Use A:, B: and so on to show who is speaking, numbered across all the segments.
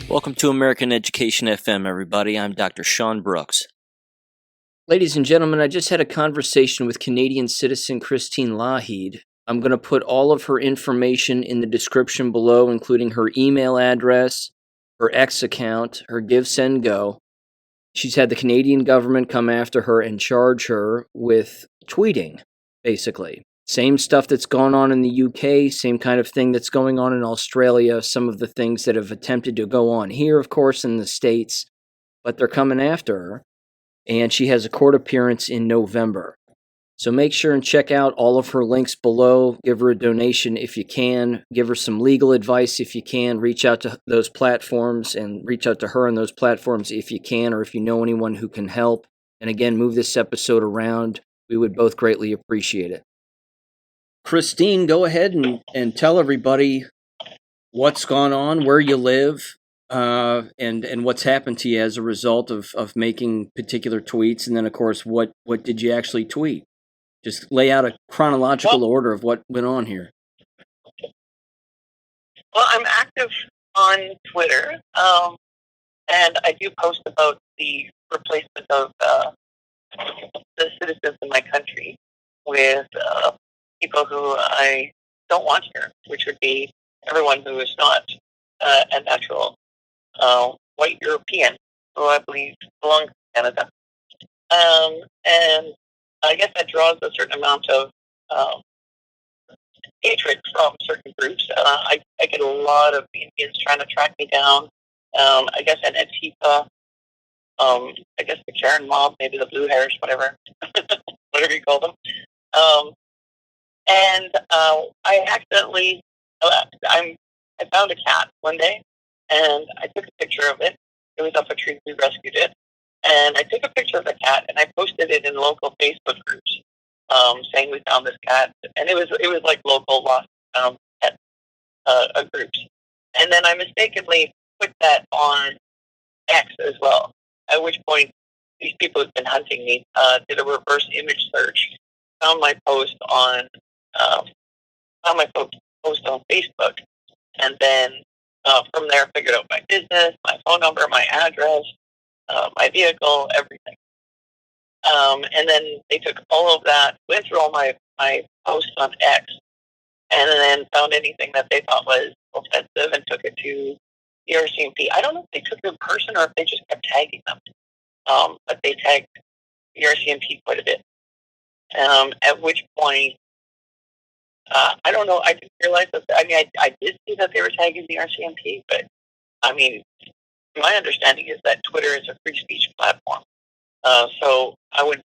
A: Welcome to American Education FM, everybody. I'm Dr. Sean Brooks. Ladies and gentlemen, I just had a conversation with Canadian citizen Christine Loughead. I'm going to put all of her information in the description below, including her email address, her X account, her Give, Send, Go. She's had the Canadian government come after her and charge her with tweeting, basically. Same stuff that's going on in the UK, same kind of thing that's going on in Australia, some of the things that have attempted to go on here, of course, in the States, but they're coming after her, and she has a court appearance in November. So make sure and check out all of her links below. Give her a donation if you can. Give her some legal advice if you can. Reach out to those platforms and reach out to her on those platforms if you can, or if you know anyone who can help. And again, move this episode around. We would both greatly appreciate it. Christine, go ahead and tell everybody what's gone on, where you live, and what's happened to you as a result of making particular tweets. And then, of course, what did you actually tweet? Just lay out a chronological order of what went on here.
B: Well, I'm active on Twitter, and I do post about the replacement of the citizens in my country with people who I don't want here, which would be everyone who is not a natural white European, who I believe belongs to Canada. And I guess that draws a certain amount of hatred from certain groups. I get a lot of Indians trying to track me down. I guess an Antifa, I guess the Karen mob, maybe the blue hairs, whatever, whatever you call them. And I accidentally, I found a cat one day, and I took a picture of it. It was up a tree. We rescued it, and I took a picture of the cat, and I posted it in local Facebook groups, saying we found this cat, and it was like local lost pet groups. And then I mistakenly put that on X as well. At which point, these people who've been hunting me did a reverse image search, found my post on Facebook, and then from there figured out my business, my phone number, my address, my vehicle, everything. And then they took all of that, went through all my posts on X, and then found anything that they thought was offensive and took it to the RCMP. I don't know if they took it in person or if they just kept tagging them, but they tagged the RCMP quite a bit. At which point, I don't know. I didn't realize that. I mean, I did see that they were tagging the RCMP, but I mean, my understanding is that Twitter is a free speech platform. So I would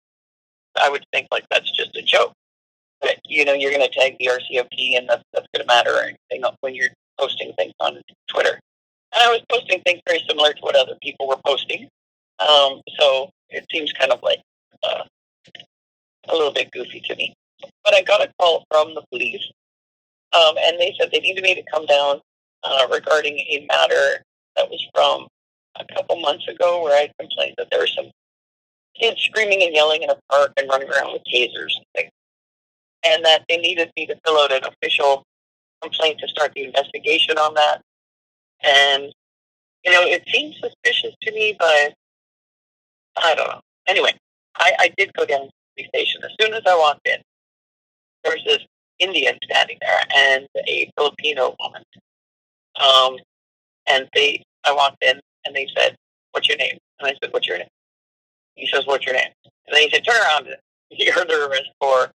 B: think like that's just a joke. But you're going to tag the RCMP, and that's going to matter or anything when you're posting things on Twitter. And I was posting things very similar to what other people were posting. So it seems kind of like a little bit goofy to me. But I got a call from the police, and they said they needed me to come down regarding a matter that was from a couple months ago, where I complained that there were some kids screaming and yelling in a park and running around with tasers and things, and that they needed me to fill out an official complaint to start the investigation on that. And, it seemed suspicious to me, but I don't know. Anyway, I did go down to the police station. As soon as I walked in, there was this Indian standing there and a Filipino woman. And I walked in, and they said, "What's your name?" And I said, "What's your name?" He says, "What's your name?" And then he said, "Turn around." You're under arrest for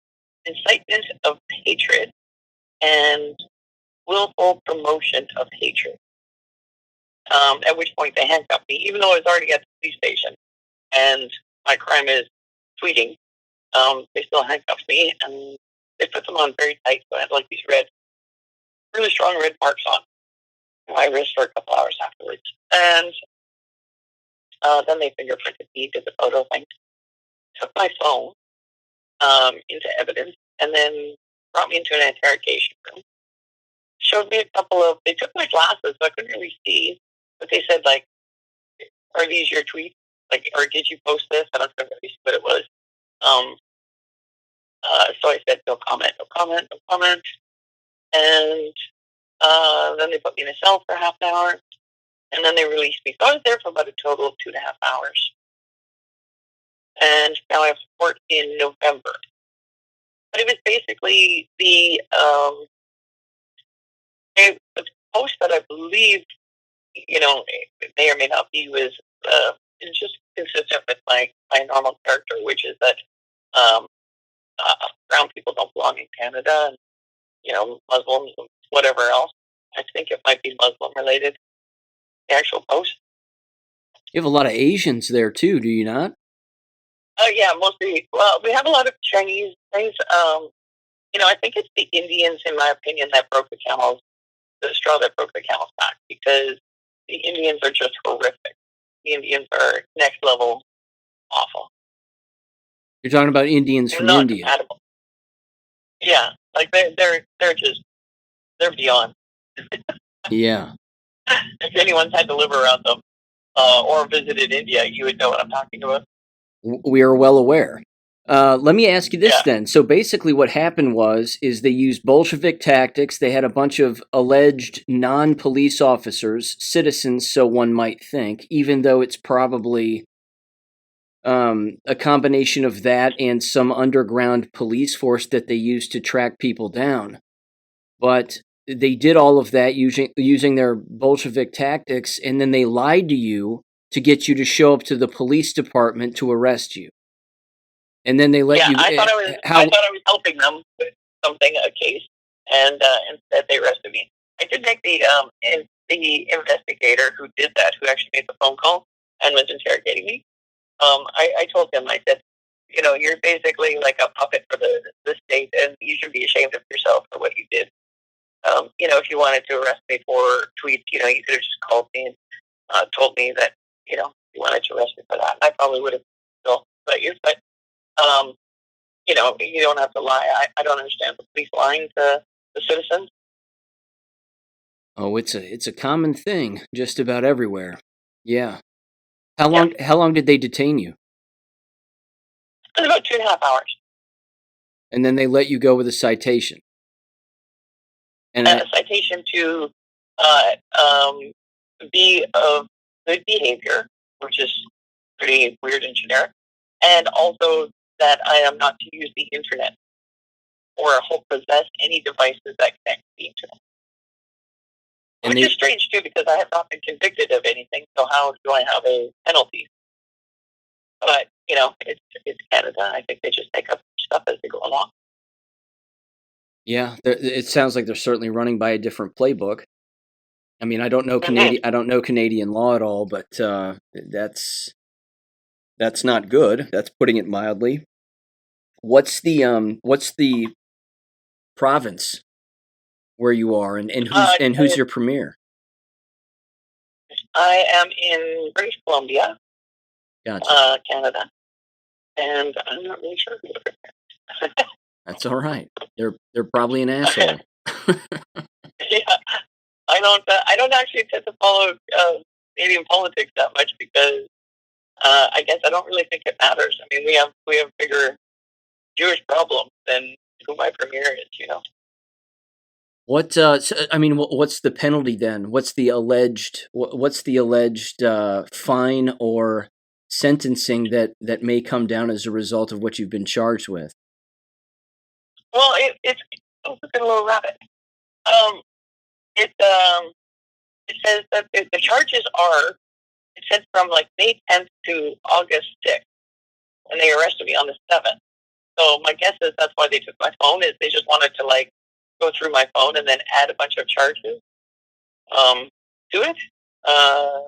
B: incitement of hatred and willful promotion of hatred. At which point they handcuffed me, even though I was already at the police station, and my crime is tweeting. They still handcuffed me, and they put them on very tight, so I had like these really strong red marks on my wrist for a couple hours afterwards. And then they fingerprinted me, did the photo thing, took my phone into evidence, and then brought me into an interrogation room. Showed me they took my glasses, so I couldn't really see, but they said, like, "Are these your tweets? Like, or did you post this?" I don't know what it was. So I said, "No comment, no comment, no comment." And then they put me in a cell for half an hour. and then they released me. So I was there for about a total of 2.5 hours. And now I have support in November. But it was basically the post that I believe, may or may not be, was is just consistent with my normal character, which is that um, brown people don't belong in Canada, and Muslims, and whatever else. I think it might be Muslim related. The actual post.
A: You have a lot of Asians there too, do you not?
B: Yeah, mostly. Well, we have a lot of Chinese things. I think it's the Indians, in my opinion, that broke the straw that broke the camel's back, because the Indians are just horrific. The Indians are next level awful.
A: You're talking about Indians
B: They're
A: from
B: not
A: India.
B: compatible. Yeah, like they're beyond.
A: Yeah.
B: If anyone's had to live around them or visited India, you would know what I'm talking about.
A: We are well aware. Let me ask you this
B: Yeah.
A: then. So basically what happened is they used Bolshevik tactics. They had a bunch of alleged non-police officers, citizens, so one might think, even though it's probably a combination of that and some underground police force that they used to track people down. But they did all of that using their Bolshevik tactics, and then they lied to you to get you to show up to the police department to arrest you. And then they let
B: Yeah,
A: you.
B: I thought I was helping them with something, a case, and instead they arrested me. I did make the investigator who did that, who actually made the phone call and was interrogating me. I told him, I said, you're basically like a puppet for the state, and you should be ashamed of yourself for what you did. If you wanted to arrest me for tweets, you could have just called me and told me that, you wanted to arrest me for that. I probably would have still let you, but um, you don't have to lie. I don't understand the police lying to the citizens.
A: Oh, it's a common thing just about everywhere. Yeah.
B: Yeah,
A: How long did they detain you?
B: it was about 2.5 hours.
A: And then they let you go with a citation. And
B: A citation to uh, um, be of good behavior, which is pretty weird and generic, and also that I am not to use the internet or possess any devices that connect to the internet.
A: and
B: Which
A: they
B: is strange too, because I have not been convicted of anything. So how do I have a penalty? But it's Canada. I think they just make up stuff as they go along.
A: yeah, it sounds like they're certainly running by a different playbook. I mean,
B: Mm-hmm.
A: I don't know Canadian law at all, but that's not good. That's putting it mildly. What's the province where you are, and who's your premier?
B: I am in British Columbia,
A: Gotcha.
B: Canada, and I'm not really sure.
A: That's all right. They're probably an asshole.
B: Yeah, I don't actually tend to follow Canadian politics that much, because I guess I don't really think it matters. I mean, we have bigger Jewish problems than who my premier is.
A: I mean, what's the penalty then? What's the alleged fine or sentencing that may come down as a result of what you've been charged with?
B: Well, it's oh, look at a little rabbit. Um, it says that the charges are. It said from like May 10th to August 6th, and they arrested me on the 7th. So my guess is that's why they took my phone. Is they just wanted to go through my phone and then add a bunch of charges um, to it. Uh,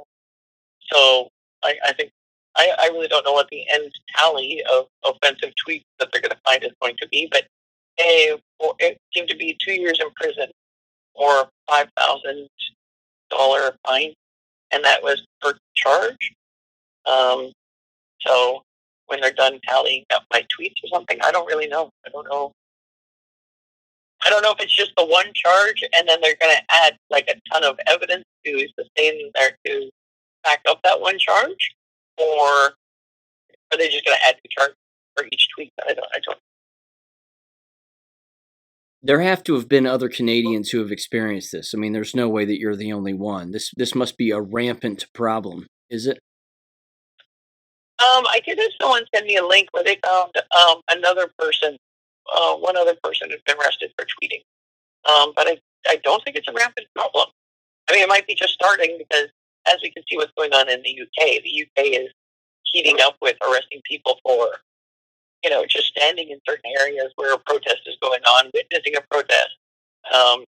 B: so I think I really don't know what the end tally of offensive tweets that they're going to find is going to be, but it seemed to be 2 years in prison or $5,000 fine, and that was per charge. Um, so when they're done tallying up my tweets or something, I don't really know. I don't know. I don't know if it's just the one charge, and then they're going to add like a ton of evidence to sustain there to back up that one charge, or are they just going to add the charge for each tweet? I don't.
A: There have to have been other Canadians who have experienced this. I mean, there's no way that you're the only one. This must be a rampant problem, is it?
B: I did have someone send me a link where they found another person, one other person who's been arrested for tweeting. But I don't think it's a rampant problem. I mean, it might be just starting because, as we can see what's going on in the UK is heating up with arresting people for, just standing in certain areas where a protest is going on, witnessing a protest.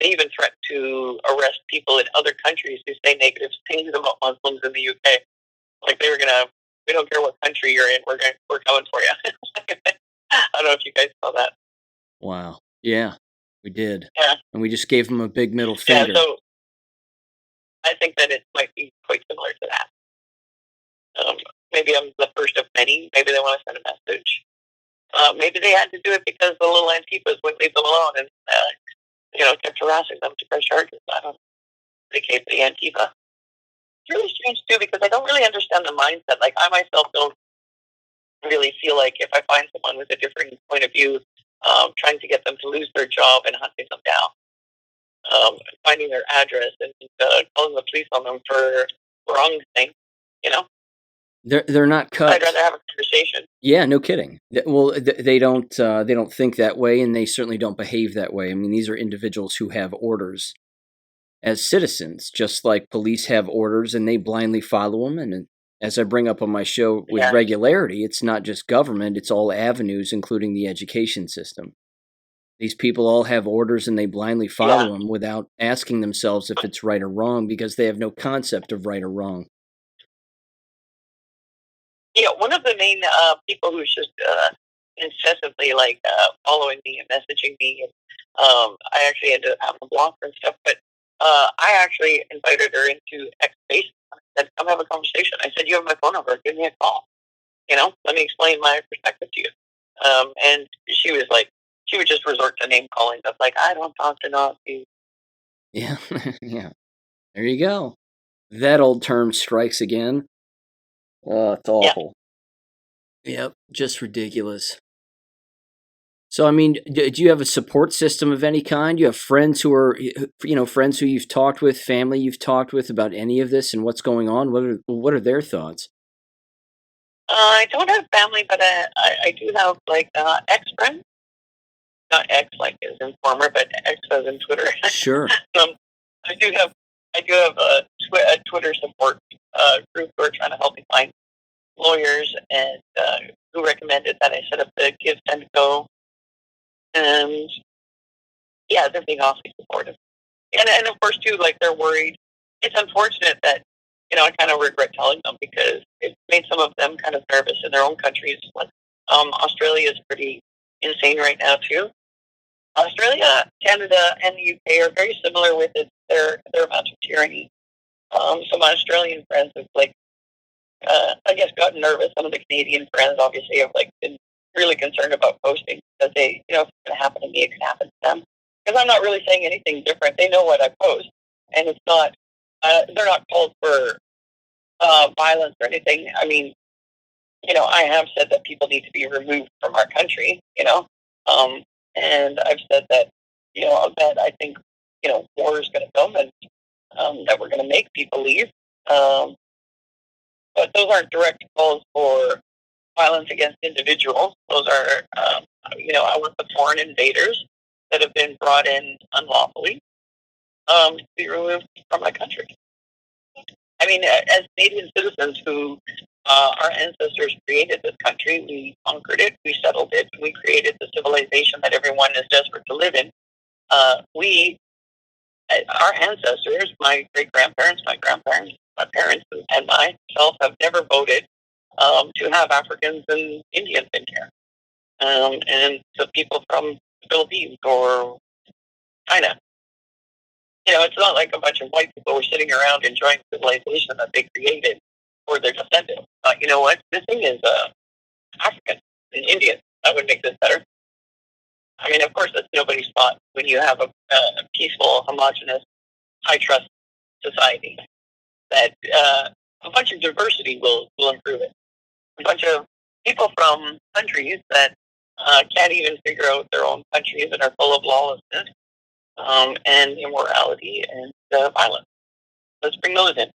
B: They even threaten to arrest people in other countries who say negative things about Muslims in the UK. Like they were gonna, we don't care what country you're in, we're coming for you. I don't know if you guys saw that.
A: Wow. Yeah, we did.
B: Yeah,
A: And we just gave them a big middle
B: yeah.
A: finger.
B: So I think that it might be quite similar to that. Maybe I'm the first of many. Maybe they want to send a message. Maybe they had to do it because the little Antifas wouldn't leave them alone and kept harassing them to press charges. I don't know. The case of the Antifa. It's really strange too because I don't really understand the mindset. Like I myself don't really feel like if I find someone with a different point of view, trying to get them to lose their job and hunting them down, finding their address and calling the police on them for wrong things, you know,
A: They're not cut.
B: I'd rather have a conversation.
A: Yeah, no kidding. Well, they don't think that way, and they certainly don't behave that way. I mean, these are individuals who have orders as citizens, just like police have orders, and they blindly follow them. And as I bring up on my show with
B: Yeah.
A: regularity, it's not just government; it's all avenues, including the education system. These people all have orders, and they blindly follow them without asking themselves if it's right or wrong, because they have no concept of right or wrong.
B: Yeah, one of the main people who's just incessantly following me and messaging me, and I actually ended up having a block her and stuff. But I actually invited her into X Space. I said, "Come have a conversation." I said, "You have my phone number. Give me a call. Let me explain my perspective to you." And she was like, she would just resort to name calling. That's like, I don't talk to Nazis.
A: Yeah, yeah. There you go. That old term strikes again. Oh, it's awful. Yep, just ridiculous. So, I mean, do you have a support system of any kind? Do you have friends who are, friends who you've talked with, family you've talked with about any of this and what's going on? What are their thoughts?
B: I don't have family, but I do have ex friends. Not ex like as in former, but ex as in Twitter.
A: Sure.
B: um, I do have a Twitter support group who are trying to help me find lawyers and who recommended that I set up the Give Send Go. And yeah, they're being awfully supportive. And of course too, like they're worried. It's unfortunate that I kind of regret telling them because it made some of them kind of nervous in their own countries. Like Australia is pretty insane right now too. Australia, Canada, and the UK are very similar with their amount of tyranny. So my Australian friends have I guess gotten nervous. Some of the Canadian friends obviously have been really concerned about posting because they, if it's going to happen to me, it can happen to them. Because I'm not really saying anything different. They know what I post, and it's not. They're not called for violence or anything. I mean, I have said that people need to be removed from our country. And I've said that, that I think, war is going to come and that we're going to make people leave. But those aren't direct calls for violence against individuals. Those are, I work with foreign invaders that have been brought in unlawfully to be removed from my country. I mean, as Canadian citizens who our ancestors created this country, we conquered it, we settled it, we created the civilization that everyone is desperate to live in. Our ancestors, my great-grandparents, my grandparents, my parents, and myself have never voted to have Africans and Indians in here. And the people from the Philippines or China. It's not like a bunch of white people were sitting around enjoying civilization that they created or their descendants. You know what? This thing is African and Indian. That would make this better. I mean, of course, that's nobody's fault when you have a peaceful, homogenous, high-trust society. That a bunch of diversity will improve it. A bunch of people from countries that can't even figure out their own countries and are full of lawlessness and immorality and violence. Let's bring those in.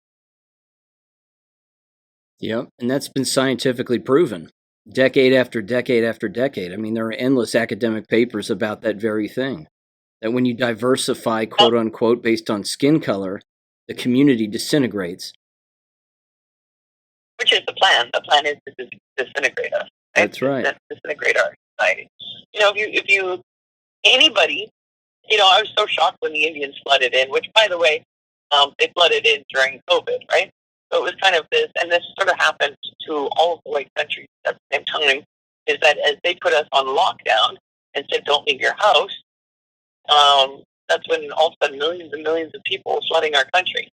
A: Yep, and that's been scientifically proven, decade after decade after decade. I mean, there are endless academic papers about that very thing. That when you diversify, quote unquote, based on skin color, the community disintegrates.
B: Which is the plan. The plan is to disintegrate us.
A: That's right.
B: Disintegrate our society. If you anybody, I was so shocked when the Indians flooded in. Which, by the way, they flooded in during COVID, right? So it was kind of this, and this sort of happened to all of the white countries at the same time. Is that as they put us on lockdown and said, "Don't leave your house," that's when all of a sudden millions and millions of people were flooding our country,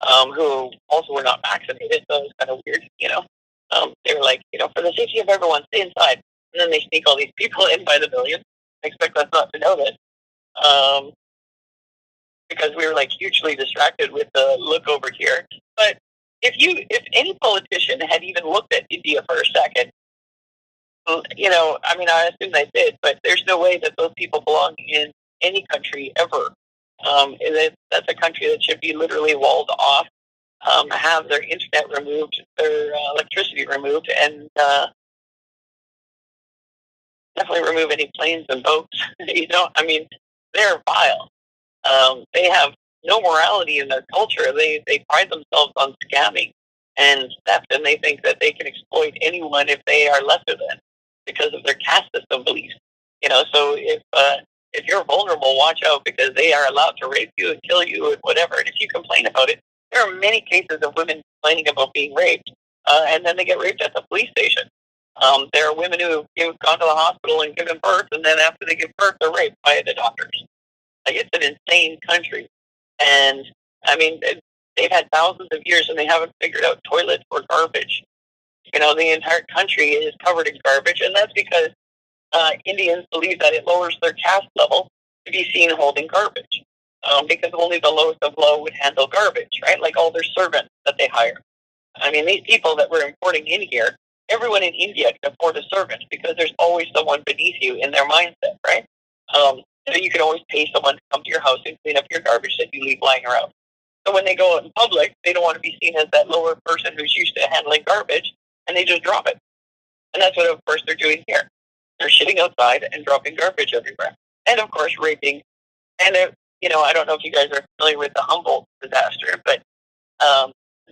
B: who also were not vaccinated. So it was kind of weird, They were like, for the safety of everyone, stay inside. And then they sneak all these people in by the millions. Expect us not to know this. Because we were like hugely distracted with the look over here. But if any politician had even looked at India for a second, I assume they did, but there's no way that those people belong in any country ever. That's a country that should be literally walled off, have their internet removed, their electricity removed, and definitely remove any planes and boats. They're vile. They have no morality in their culture. They pride themselves on scamming and theft, and they think that they can exploit anyone if they are lesser than because of their caste system beliefs. So if you're vulnerable, watch out because they are allowed to rape you and kill you and whatever. And if you complain about it, there are many cases of women complaining about being raped, and then they get raped at the police station. There are women who have gone to the hospital and given birth, and then after they give birth, they're raped by the doctors. Like, it's an insane country. And, they've had thousands of years and they haven't figured out toilets or garbage. The entire country is covered in garbage, and that's because Indians believe that it lowers their caste level to be seen holding garbage. Because only the lowest of low would handle garbage, right? Like all their servants that they hire. These people that we're importing in here, everyone in India can afford a servant because there's always someone beneath you in their mindset, right? So you can always pay someone to come to your house and clean up your garbage that you leave lying around. So when they go out in public, they don't want to be seen as that lower person who's used to handling garbage, and they just drop it. And that's what, of course, they're doing here. They're shitting outside and dropping garbage everywhere. And, of course, raping. And, I don't know if you guys are familiar with the Humboldt disaster, but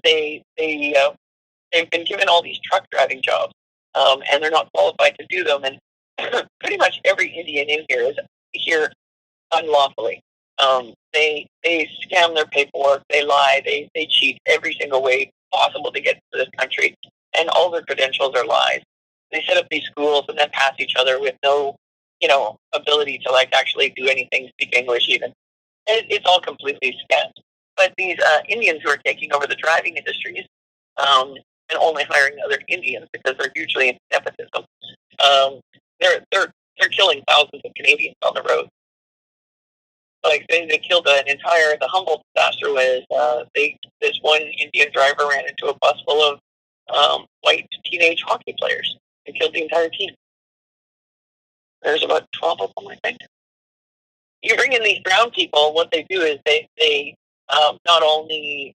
B: they've been given all these truck driving jobs, and they're not qualified to do them. And pretty much every Indian in here is here unlawfully. They scam their paperwork, they lie, they cheat every single way possible to get to this country, and all their credentials are lies. They set up these schools and then pass each other with no, ability to actually do anything, speak English even. It's all completely scammed. But these Indians who are taking over the driving industries and only hiring other Indians because they're hugely in nepotism, they're killing thousands of Canadians on the road. They killed the Humboldt disaster was this one Indian driver ran into a bus full of white teenage hockey players and killed the entire team. There's about 12 of them, I think. You bring in these brown people, what they do is they not only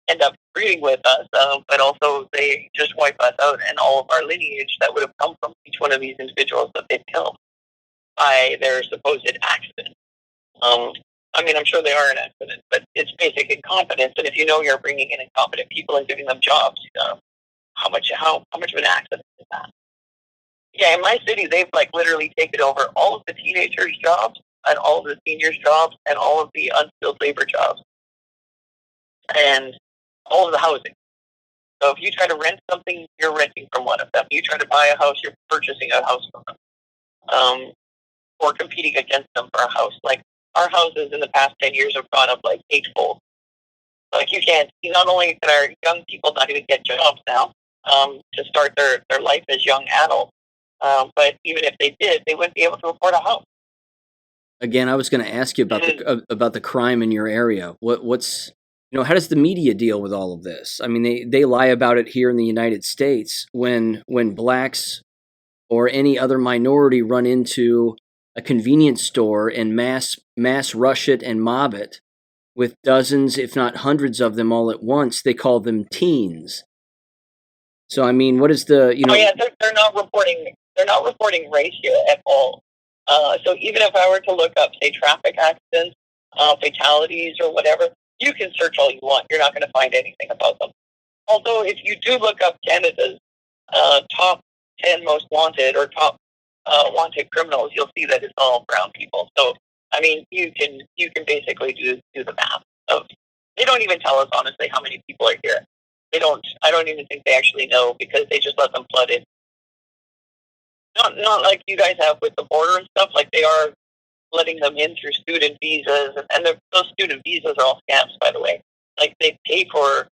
B: end up breeding with us, but also they just wipe us out and all of our lineage that would have come from each one of these individuals that they've killed by their supposed accident. I'm sure they are an accident, but it's basic incompetence. And if you know you're bringing in incompetent people and giving them jobs, how much of an accident is that? Yeah, in my city, they've literally taken over all of the teenagers' jobs and all of the seniors' jobs and all of the unskilled labor jobs and all of the housing. So if you try to rent something, you're renting from one of them. You try to buy a house, you're purchasing a house from them, or competing against them for a house. Our houses in the past 10 years have gone up eightfold. Not only can our young people not even get jobs now to start their life as young adults, but even if they did, they wouldn't be able to afford a house.
A: Again, I was going to ask you about the crime in your area. What's how does the media deal with all of this? They lie about it here in the United States when blacks or any other minority run into a convenience store and mass rush it and mob it with dozens, if not hundreds of them all at once, they call them teens. So I mean, what is the
B: Oh yeah, they're not reporting. They're not reporting race here at all. So even if I were to look up, say, traffic accidents, fatalities, or whatever, you can search all you want. You're not going to find anything about them. Although, if you do look up Canada's top 10 most wanted or top wanted criminals, you'll see that it's all brown people. So I mean, you can basically do the math of. They don't even tell us honestly how many people are here. They don't. I don't even think they actually know because they just let them flood in. Not like you guys have with the border and stuff. Like they are letting them in through student visas, and those student visas are all scams, by the way. Like they pay for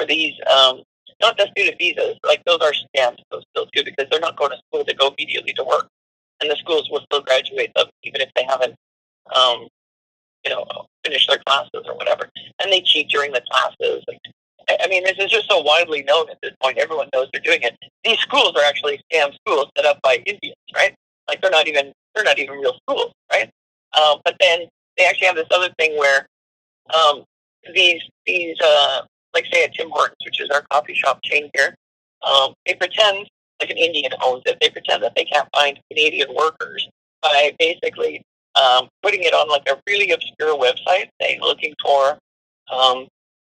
B: these. Not the student visas. Like those are scams. Those still too because they're not going to school. They go immediately to work, and the schools will still graduate them even if they haven't, finished their classes or whatever. And they cheat during the classes. I mean, this is just so widely known at this point. Everyone knows they're doing it. These schools are actually scam schools set up by Indians, right? Like they're not even real schools, right? But then they actually have this other thing where these like say at Tim Hortons, which is our coffee shop chain here, they pretend like an Indian owns it. They pretend that they can't find Canadian workers by basically putting it on like a really obscure website, saying looking for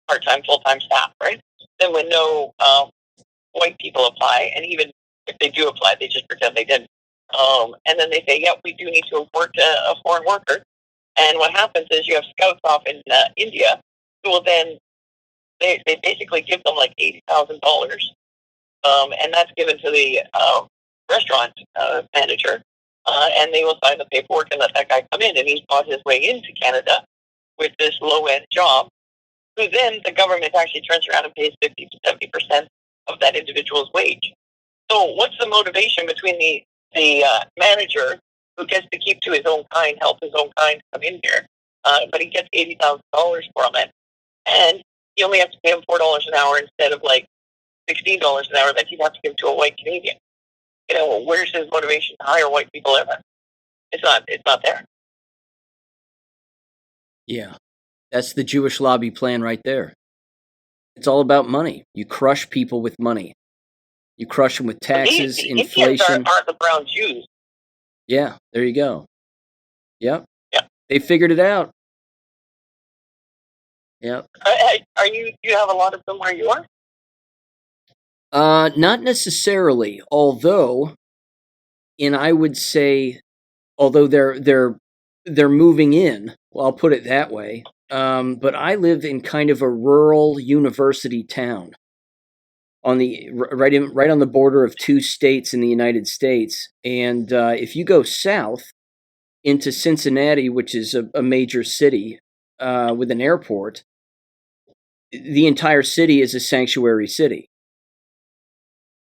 B: part-time, full-time staff, right? Then when no white people apply, and even if they do apply, they just pretend they didn't. And then they say, yep, we do need to import a foreign worker. And what happens is you have scouts off in India who will then, they basically give them like $80,000. And that's given to the restaurant manager. And they will sign the paperwork and let that guy come in. And he's bought his way into Canada with this low-end job, who then the government actually turns around and pays 50 to 70% of that individual's wage. So what's the motivation between the manager who gets to keep to his own kind, help his own kind come in here, but he gets $80,000 from it, and you only have to pay him $4 an hour instead of like $16 an hour that you'd have to give to a white Canadian? Where's his motivation to hire white people ever? It's not there.
A: Yeah. That's the Jewish lobby plan right there. It's all about money. You crush people with money. You crush them with taxes,
B: the
A: inflation.
B: Indians aren't the brown Jews.
A: Yeah, there you go. Yep.
B: Yeah.
A: They figured it out. Yep.
B: Are you? Do you have a lot of them where you are?
A: Not necessarily. Although they're moving in. Well, I'll put it that way. But I live in kind of a rural university town right on the border of two states in the United States. And if you go south into Cincinnati, which is a major city with an airport, the entire city is a sanctuary city.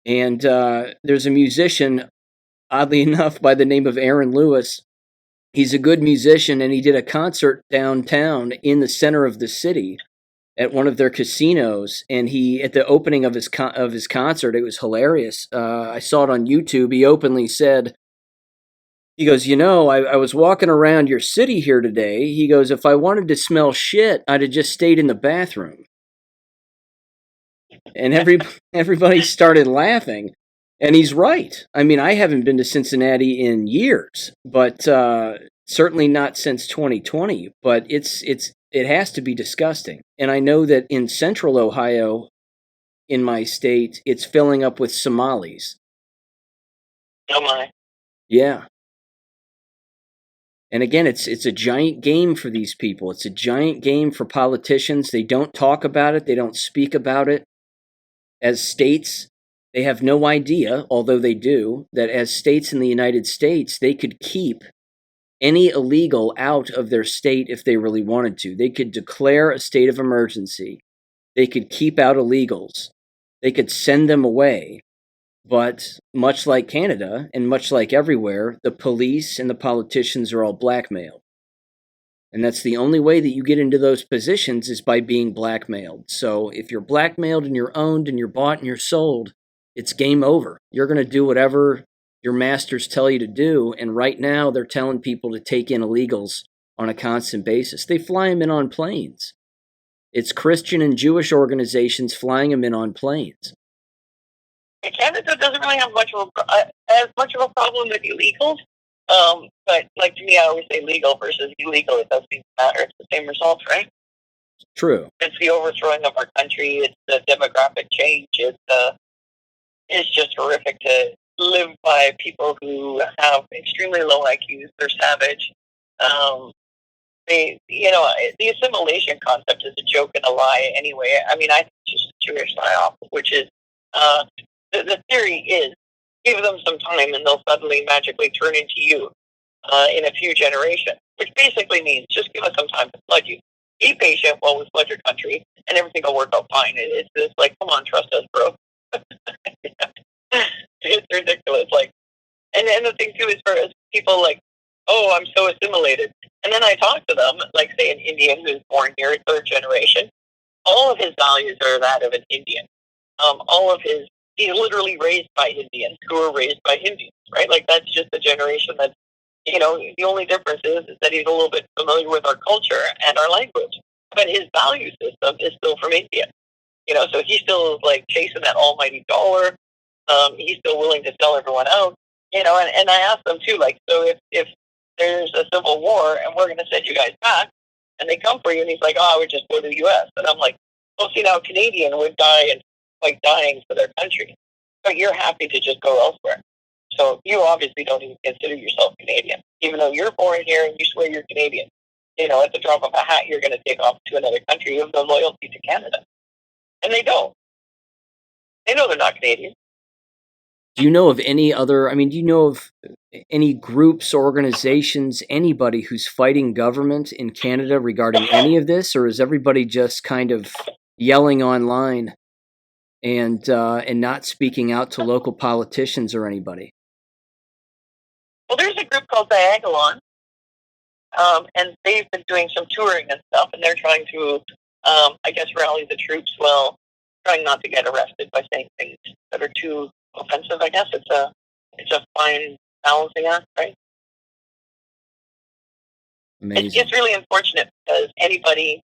A: And there's a musician, oddly enough, by the name of Aaron Lewis. He's a good musician, and he did a concert downtown in the center of the city at one of their casinos. And he, at the opening of his concert, it was hilarious. I saw it on YouTube. He openly said, he goes, I was walking around your city here today. He goes, if I wanted to smell shit, I'd have just stayed in the bathroom. And everybody started laughing. And he's right. I mean, I haven't been to Cincinnati in years, but certainly not since 2020. But it has to be disgusting. And I know that in central Ohio, in my state, it's filling up with Somalis.
B: Oh my!
A: Yeah. And again, it's a giant game for these people. It's a giant game for politicians. They don't talk about it. They don't speak about it. As states, they have no idea, although they do, that as states in the United States, they could keep any illegal out of their state if they really wanted to. They could declare a state of emergency. They could keep out illegals. They could send them away. But much like Canada, and much like everywhere, the police and the politicians are all blackmailed. And that's the only way that you get into those positions is by being blackmailed. So if you're blackmailed and you're owned and you're bought and you're sold, it's game over. You're going to do whatever your masters tell you to do. And right now, they're telling people to take in illegals on a constant basis. They fly them in on planes. It's Christian and Jewish organizations flying them in on planes.
B: Canada doesn't really have as much of a problem with illegals. But like to me, I always say legal versus illegal. It doesn't even matter. It's the same results, right?
A: True.
B: It's the overthrowing of our country. It's the demographic change. It's just horrific to live by people who have extremely low IQs. They're savage. The assimilation concept is a joke and a lie anyway. I mean, I think it's just a Jewish psyop, which is, the theory is, give them some time and they'll suddenly magically turn into you in a few generations, which basically means just give us some time to flood you. Be patient while we flood your country and everything will work out fine. It's just like, come on, trust us, bro. It's ridiculous. Like, and the thing too is for people like, oh, I'm so assimilated. And then I talk to them, like say an Indian who's born here, third generation. All of his values are that of an Indian. He's literally raised by Indians who were raised by Indians, right? Like that's just a generation that, the only difference is that he's a little bit familiar with our culture and our language. But his value system is still from India. So he's still like chasing that almighty dollar. He's still willing to sell everyone out. And I asked them too, like, so if there's a civil war and we're going to send you guys back, and they come for you, and he's like, oh, I would just go to the U.S. And I'm like, well, see, now a Canadian would die and like dying for their country, but you're happy to just go elsewhere. So you obviously don't even consider yourself Canadian, even though you're born here and you swear you're Canadian. At the drop of a hat, you're going to take off to another country. You have no loyalty to Canada, and they don't. They know they're not Canadian.
A: Do you know of any other, do you know of any groups, organizations, anybody who's fighting government in Canada regarding any of this, or is everybody just kind of yelling online and not speaking out to local politicians or anybody?
B: Well, there's a group called Diagolon, and they've been doing some touring and stuff, and they're trying to, rally the troops while trying not to get arrested by saying things that are too offensive. I guess it's a fine balancing act, right?
A: Amazing.
B: It's really unfortunate because anybody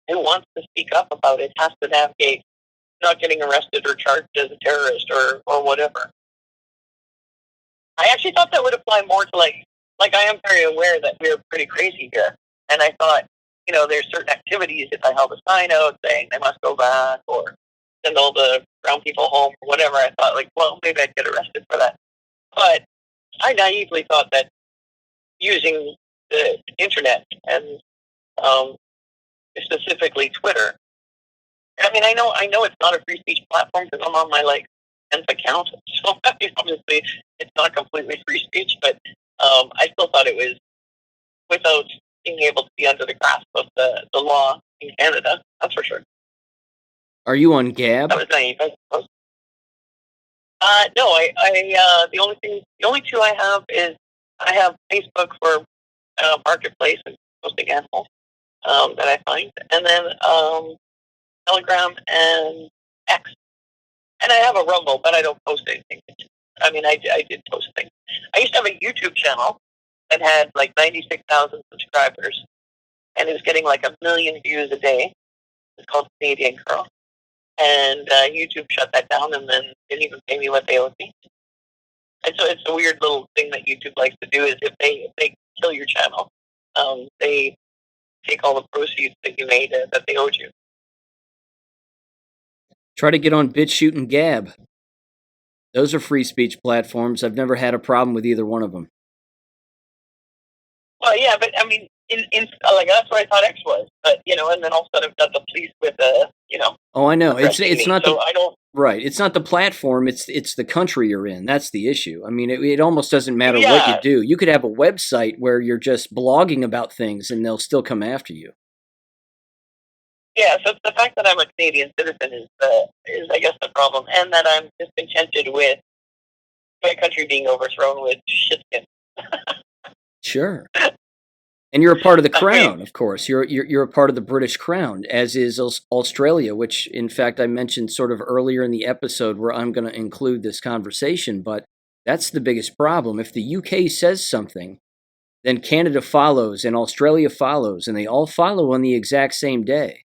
B: who wants to speak up about it has to navigate not getting arrested or charged as a terrorist or whatever. I actually thought that would apply more to like I am very aware that we're pretty crazy here, and I thought, there's certain activities, if I held a sign out saying they must go back or send all the brown people home or whatever, I thought like, well, maybe I'd get arrested for that. But I naively thought that using the internet and specifically Twitter, I know it's not a free speech platform because I'm on my 10th account, so obviously it's not completely free speech, but I still thought it was without being able to be under the grasp of the law in Canada, that's for sure.
A: Are you on Gab?
B: That was naive, I suppose. No, the only two I have is I have Facebook for Marketplace and posting animals that I find, and then Telegram and X. And I have a Rumble, but I don't post anything. I did post things. I used to have a YouTube channel that had 96,000 subscribers, and it was getting 1 million views a day. It's called Canadian Girl. And YouTube shut that down and then didn't even pay me what they owed me. And so it's a weird little thing that YouTube likes to do is if they kill your channel, they take all the proceeds that you made that they owed you.
A: Try to get on BitChute and Gab. Those are free speech platforms. I've never had a problem with either one of them.
B: Well, yeah, but that's what I thought X was. But and then all of a sudden I've got the police with
A: Oh, I know. It's not
B: so I don't.
A: Right. It's not the platform. It's the country you're in. That's the issue. It almost doesn't matter what you do. You could have a website where you're just blogging about things, and they'll still come after you.
B: Yeah. So the fact that I'm a Canadian citizen is I guess the problem, and that I'm discontented with my country being overthrown with shitskin.
A: Sure. And you're a part of the crown, of course. You're a part of the British crown, as is Australia, which, in fact, I mentioned sort of earlier in the episode where I'm going to include this conversation. But That's the biggest problem. If the UK says something, then Canada follows and Australia follows, and they all follow on the exact same day.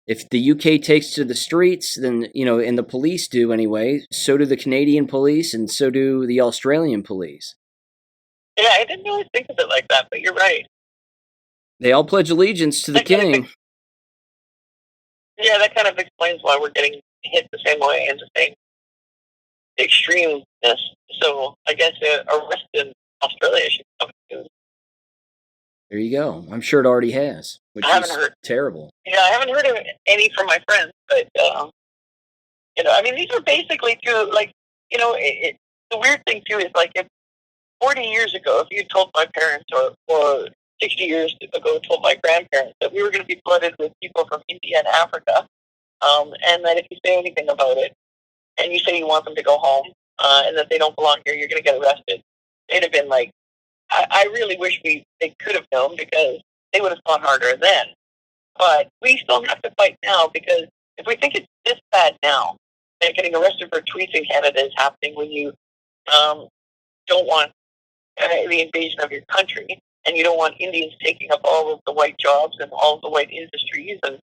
A: If the UK takes to the streets, then, and the police do anyway, so do the Canadian police and so do the Australian police.
B: Yeah, I didn't really think of it like that, but you're right.
A: They all pledge allegiance to the king.
B: Yeah, that kind of explains why we're getting hit the same way and the same extremeness. So I guess arrest in Australia should come soon.
A: There you go. I'm sure it already has, which is terrible.
B: Yeah, I haven't heard of any from my friends, but I mean, these are basically too, like, the weird thing too is, like, if 40 years ago, if you told my parents or 60 years ago told my grandparents that we were going to be flooded with people from India and Africa, and that if you say anything about it, and you say you want them to go home, and that they don't belong here, you're going to get arrested, they'd have been like, I really wish they could have known, because they would have fought harder then. But we still have to fight now, because if we think it's this bad now, that getting arrested for tweets in Canada is happening when you don't want the invasion of your country, and you don't want Indians taking up all of the white jobs and all of the white industries, and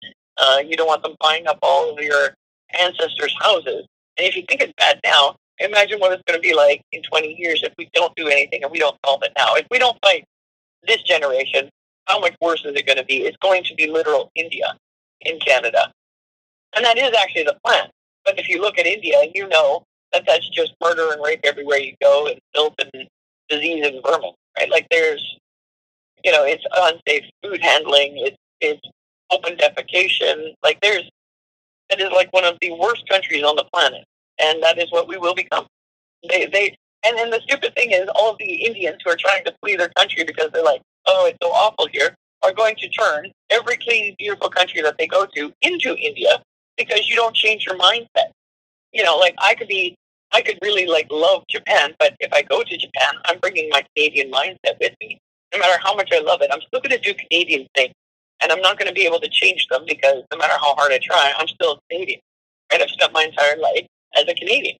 B: you don't want them buying up all of your ancestors' houses. And if you think it's bad now, imagine what it's going to be like in 20 years if we don't do anything and we don't solve it now. If we don't fight this generation, how much worse is it going to be? It's going to be literal India in Canada. And that is actually the plan. But if you look at India, you know that that's just murder and rape everywhere you go, and filth and disease and vermin, right? Like, there's, it's unsafe food handling, it's open defecation. Like, that is like one of the worst countries on the planet. And that is what we will become. And then the stupid thing is, all of the Indians who are trying to flee their country because they're like, oh, it's so awful here, are going to turn every clean, beautiful country that they go to into India, because you don't change your mindset. Like, I could really, like, love Japan, but if I go to Japan, I'm bringing my Canadian mindset with me. No matter how much I love it, I'm still going to do Canadian things, and I'm not going to be able to change them, because no matter how hard I try, I'm still Canadian. Right? I've spent my entire life as a Canadian.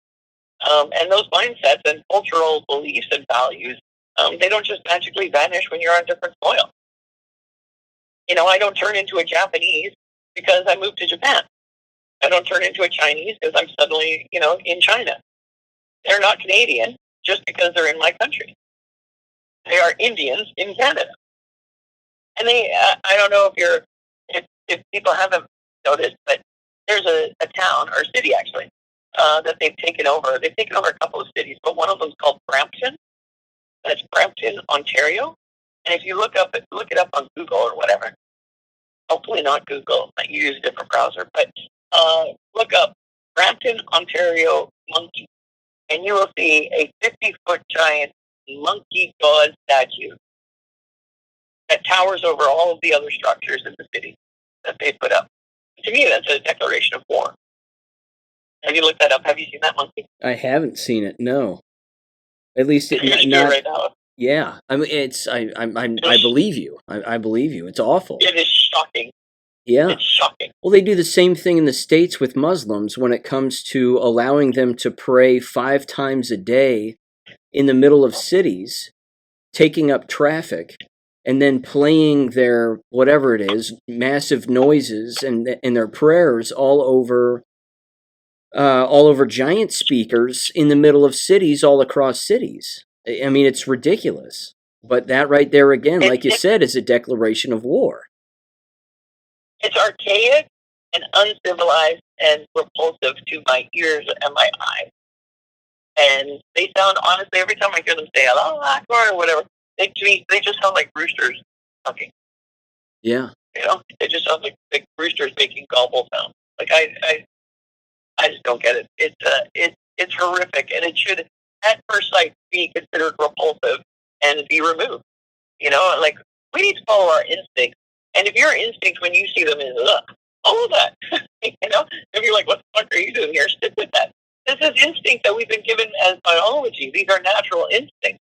B: And those mindsets and cultural beliefs and values, they don't just magically vanish when you're on different soil. I don't turn into a Japanese because I moved to Japan. I don't turn into a Chinese because I'm suddenly, in China. They're not Canadian just because they're in my country. They are Indians in Canada. And I don't know if people haven't noticed, but there's a town, or a city actually, that they've taken over. They've taken over a couple of cities, but one of them is called Brampton. That's Brampton, Ontario. And if you look it up on Google or whatever, hopefully not Google, I use a different browser, but look up Brampton, Ontario monkey, and you will see a 50-foot giant monkey god statue that towers over all of the other structures in the city that they put up. To me, that's a declaration of war. Have you looked that up? Have you seen that monkey?
A: I haven't seen it. No. At least
B: not right now.
A: Yeah, I mean, I believe you. I believe you. It's awful.
B: It is shocking.
A: Yeah.
B: It's shocking.
A: Well, they do the same thing in the States with Muslims when it comes to allowing them to pray 5 times a day in the middle of cities, taking up traffic, and then playing their, whatever it is, massive noises and their prayers all over giant speakers in the middle of cities, all across cities. I mean, it's ridiculous. But that right there again, like you said, is a declaration of war.
B: It's archaic and uncivilized and repulsive to my ears and my eyes. And they sound, honestly, every time I hear them say "Allahu Akbar" or whatever, they just sound like roosters talking.
A: Yeah.
B: They just sound like roosters making gobble sounds. Like, I just don't get it. It's horrific, and it should, at first sight, be considered repulsive and be removed. Like, we need to follow our instincts. And if your instinct when you see them is, follow that. If you're like, what the fuck are you doing here? Stick with that. This is instinct that we've been given as biology. These are natural instincts.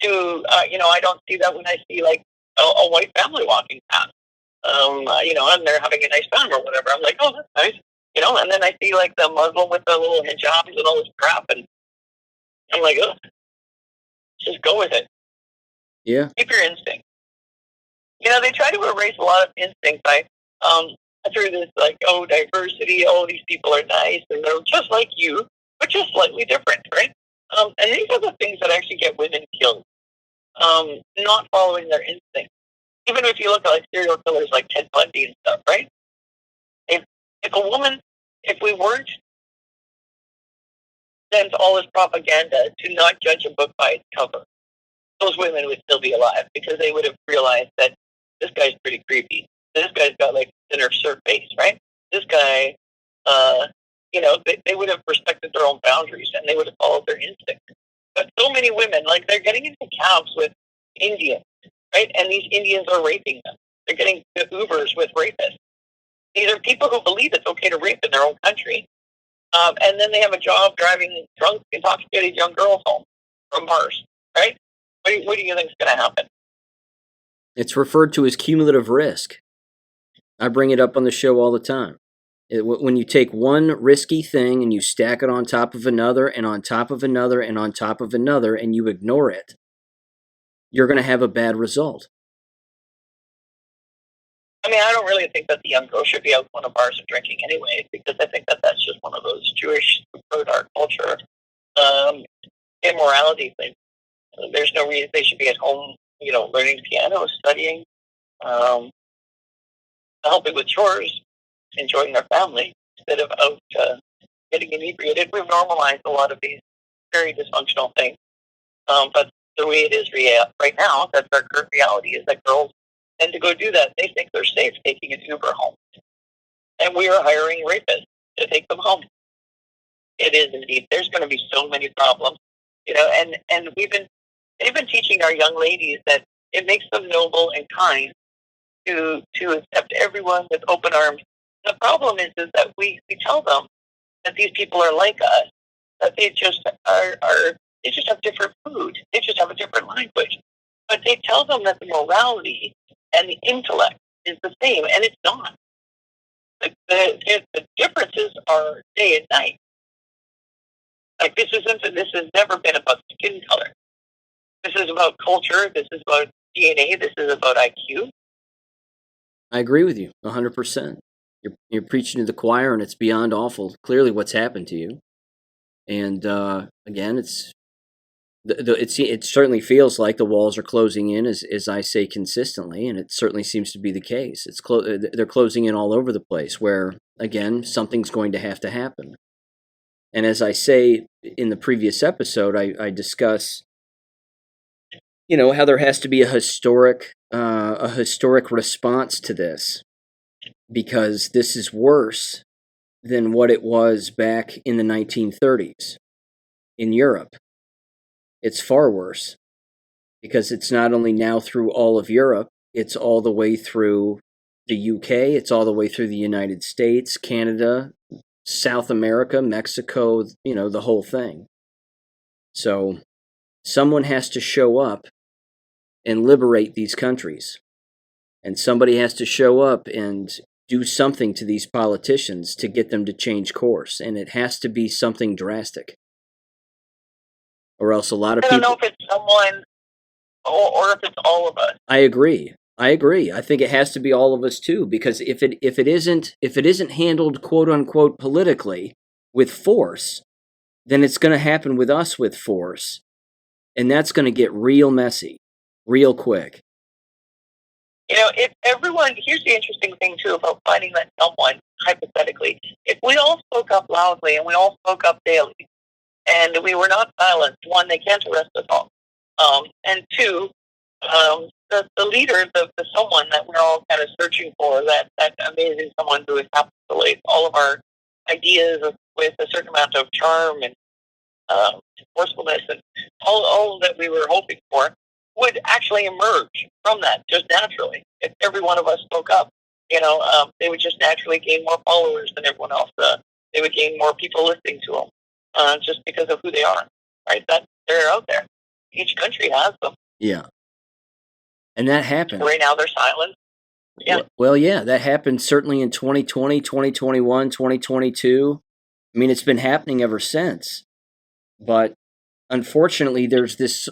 B: I don't see that when I see, like, a white family walking past. And they're having a nice time or whatever. I'm like, oh, that's nice. And then I see, like, the Muslim with the little hijabs and all this crap, and I'm like, oh, go with it.
A: Yeah.
B: Keep your instinct. They try to erase a lot of instinct by through this diversity. Oh, these people are nice and they're just like you, but just slightly different, right? And these are the things that actually get women killed. Not following their instinct. Even if you look at like serial killers like Ted Bundy and stuff, right? If we weren't sent all this propaganda to not judge a book by its cover, those women would still be alive because they would have realized that this guy's pretty creepy. This guy's got like thinner surface, right? This guy, they would have respected their own boundaries and they would have followed their instinct. But so many women, like they're getting into cabs with Indians, right? And these Indians are raping them. They're getting to Ubers with rapists. These are people who believe it's okay to rape in their own country. And then they have a job driving drunk, intoxicated young girls home from bars, right? What do you think is going to happen?
A: It's referred to as cumulative risk. I bring it up on the show all the time. When you take one risky thing and you stack it on top of another and on top of another and on top of another and you ignore it, you're going to have a bad result.
B: I mean, I don't really think that the young girl should be out going to bars and drinking anyway, because I think that that's just one of those Jewish dark culture immorality things. There's no reason they should be at home, learning piano, studying, helping with chores, enjoying their family, instead of out getting inebriated. We've normalized a lot of these very dysfunctional things. But the way it is right now, that's our current reality, is that girls tend to go do that. They think they're safe taking an Uber home. And we are hiring rapists to take them home. It is indeed. There's going to be so many problems, and we've been teaching our young ladies that it makes them noble and kind to accept everyone with open arms. The problem is that we tell them that these people are like us, that they just they just have different food, they just have a different language. But they tell them that the morality and the intellect is the same, and it's not. The differences are day and night. Like this has never been about skin color. This is about culture. This is about DNA. This is about IQ.
A: I agree with you 100%. You're preaching to the choir, and it's beyond awful. Clearly, what's happened to you. And again, it certainly feels like the walls are closing in, as I say consistently, and it certainly seems to be the case. They're closing in all over the place. Where again, something's going to have to happen. And as I say in the previous episode, I discuss, how there has to be a historic response to this, because this is worse than what it was back in the 1930s in Europe. It's far worse, because it's not only now through all of Europe, it's all the way through the UK, it's all the way through the United States, Canada, South America, Mexico, the whole thing. So someone has to show up and liberate these countries. And somebody has to show up and do something to these politicians to get them to change course. And it has to be something drastic. Or else a lot of people...
B: I don't know if it's someone or if it's all of us.
A: I agree. I think it has to be all of us too, because if it isn't handled quote unquote politically with force, then it's going to happen with us with force, and that's going to get real messy, real quick.
B: If everyone, here's the interesting thing too about finding that someone, hypothetically, if we all spoke up loudly and we all spoke up daily, and we were not silenced, one, they can't arrest us all, and two, the leader, the someone that we're all kind of searching for, that amazing someone who encapsulates all of our ideas with a certain amount of charm and forcefulness and all that we were hoping for, would actually emerge from that just naturally. If every one of us spoke up, they would just naturally gain more followers than everyone else. They would gain more people listening to them just because of who they are, right? That they're out there. Each country has them.
A: Yeah. And that happened.
B: Right now they're silent. Yeah.
A: Well, yeah, that happened certainly in 2020, 2021, 2022. I mean, it's been happening ever since. But unfortunately, there's this.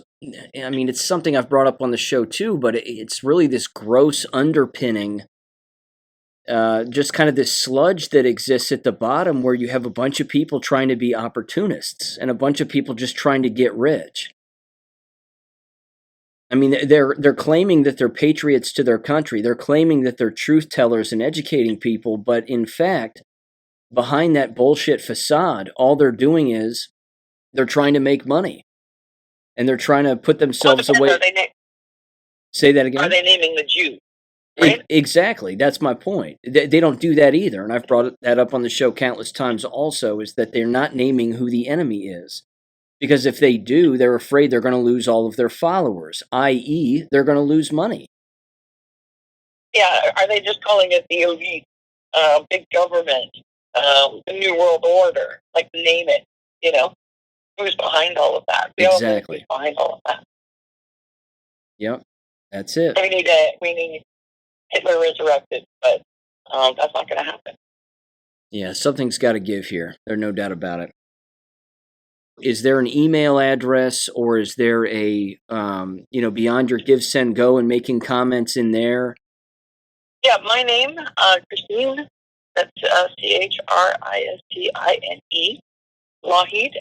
A: I mean, it's something I've brought up on the show too, but it's really this gross underpinning, just kind of this sludge that exists at the bottom, where you have a bunch of people trying to be opportunists and a bunch of people just trying to get rich. I mean, they're claiming that they're patriots to their country. They're claiming that they're truth tellers and educating people, but in fact, behind that bullshit facade, all they're doing is they're trying to make money, and they're trying to put themselves away. Say that again?
B: Are they naming the Jew? Right?
A: Exactly. That's my point. They don't do that either, and I've brought that up on the show countless times also, is that they're not naming who the enemy is. Because if they do, they're afraid they're going to lose all of their followers, i.e., they're going to lose money.
B: Yeah, are they just calling it the elite, big government, the New World Order? Like, name it, Who's behind all of that? We
A: Exactly.
B: all know who's behind all of that.
A: Yep, that's it.
B: We need Hitler resurrected, but that's not going to happen.
A: Yeah, something's got to give here. There's no doubt about it. Is there an email address, or is there a, beyond your Give, Send, Go and making comments in there?
B: Yeah, my name, Christine, that's Chrisistine, Loughead, Loughead,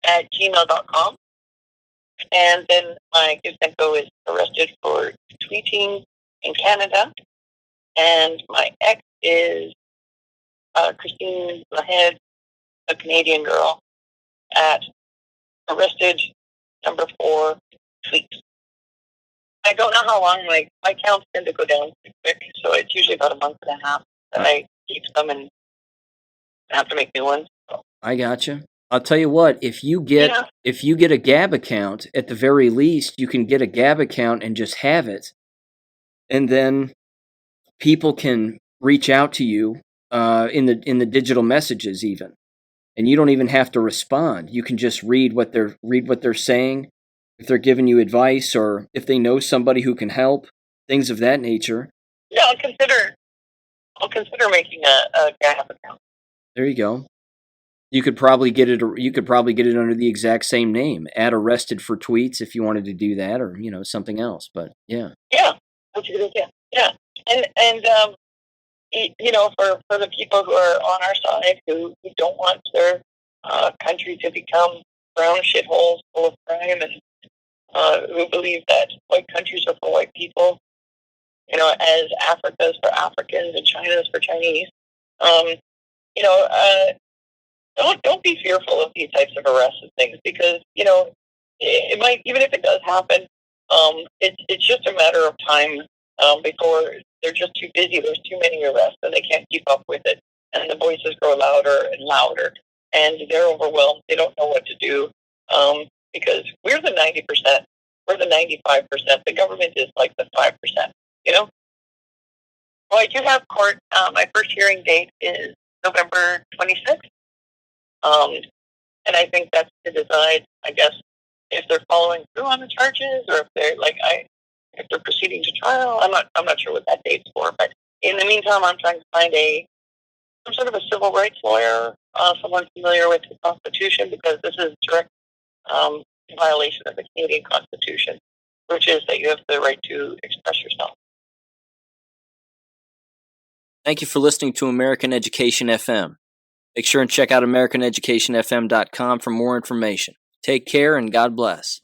B: @gmail.com. And then my Give, Send, Go is arrested for tweeting in Canada. And my ex is Christine Loughead, a Canadian girl, at arrested #4 tweets. I don't know how long, my counts tend to go down pretty quick, so it's usually about a month and a half that I keep them and have to make new ones. So.
A: I gotcha. I'll tell you what, if you get a Gab account, at the very least, you can get a Gab account and just have it, and then people can reach out to you in the digital messages even, and you don't even have to respond. You can just read what they're saying, if they're giving you advice, or if they know somebody who can help, things of that nature.
B: Yeah, I'll consider making a Gab account.
A: There you go. You could probably get it under the exact same name, @arrested for tweets, if you wanted to do that, or something else. But yeah.
B: Yeah, that's a good idea. Yeah, and for the people who are on our side who don't want their country to become brown shitholes full of crime, and who believe that white countries are for white people, as Africa is for Africans and China is for Chinese. Don't be fearful of these types of arrests and things, because it might, even if it does happen, it's just a matter of time before they're just too busy. There's too many arrests and they can't keep up with it, and the voices grow louder and louder, and they're overwhelmed. They don't know what to do, because we're the 90%, we're the 95%. The government is like the 5%. Well, I do have court. My first hearing date is November 26th. And I think that's to decide, I guess, if they're following through on the charges, or if they're if they're proceeding to trial. I'm not sure what that date's for. But in the meantime, I'm trying to find some sort of a civil rights lawyer, someone familiar with the Constitution, because this is direct violation of the Canadian Constitution, which is that you have the right to express yourself.
A: Thank you for listening to American Education FM. Make sure and check out AmericanEducationFM.com for more information. Take care and God bless.